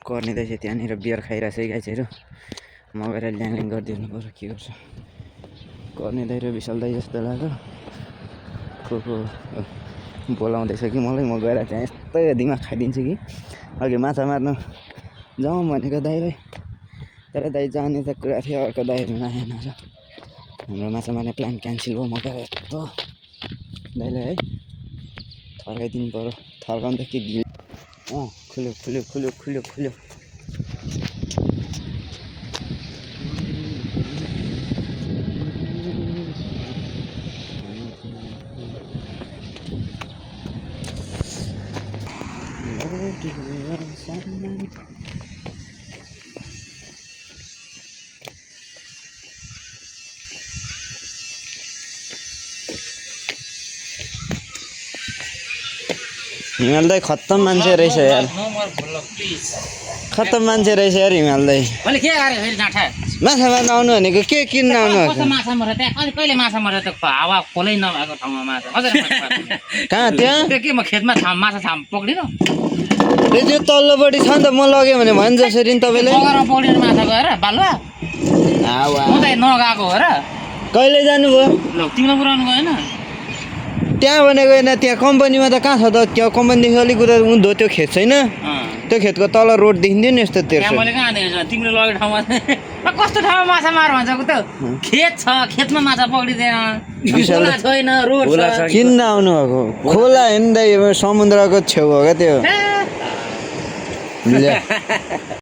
कर्ने रहेछ त्यहाँनिर बियर खाइरहेछ है गाइजहरू म गएर ल्याङल्याङ गरिदिनु पर्यो के गर्छ कर्ने दाइ र विशाल दाइ जस्तो लाग्यो को बोलाउँदैछ कि मलाई म गएर त्यहाँ यस्तो दिमाग खाइदिन्छु कि अघि माछा मार्नु जाउँ भनेको दाइलाई तर दाइ जाने त कुरा थियो अर्को दाइहरू आएन र हाम्रो माछा मार्ने प्लान क्यान्सल भयो म गएर यस्तो दाइलाई है थर्काइदिनु पर्यो थर्काउनु त के खुल्यो खुल्यो खुल्यो खुल्यो खुल्यो हिमाल दाइ खत्तम मान्छे रहेछ यार खत्तम मान्छे रहेछ यार हिमाल दाइ माछा मार्न आउनु भनेको के किन्न आउनु कहाँ त्यहाँ त्यो तल्लोपट्टि छ नि त म लगेँ भने भन्छ जसरी नि तपाईँले कहिले जानुभयो त्यहाँ भनेको होइन त्यहाँ कम्पनीमा त कहाँ छ त त्यो कम्पनीदेखि अलिक उता उँधो त्यो खेत छैन त्यो खेतको तल रोड देखिन्थ्यो नि यस्तो तेर्सो तिम्रो लगेको ठाउँमा कस्तो ठाउँमा माछा मार भन्छ त खेत छ खेतमा माछा पक्रिँदैन छैन रोड किन आउनु भएको खोला हेर्दै समुद्रको छेउ हो क्या त्यो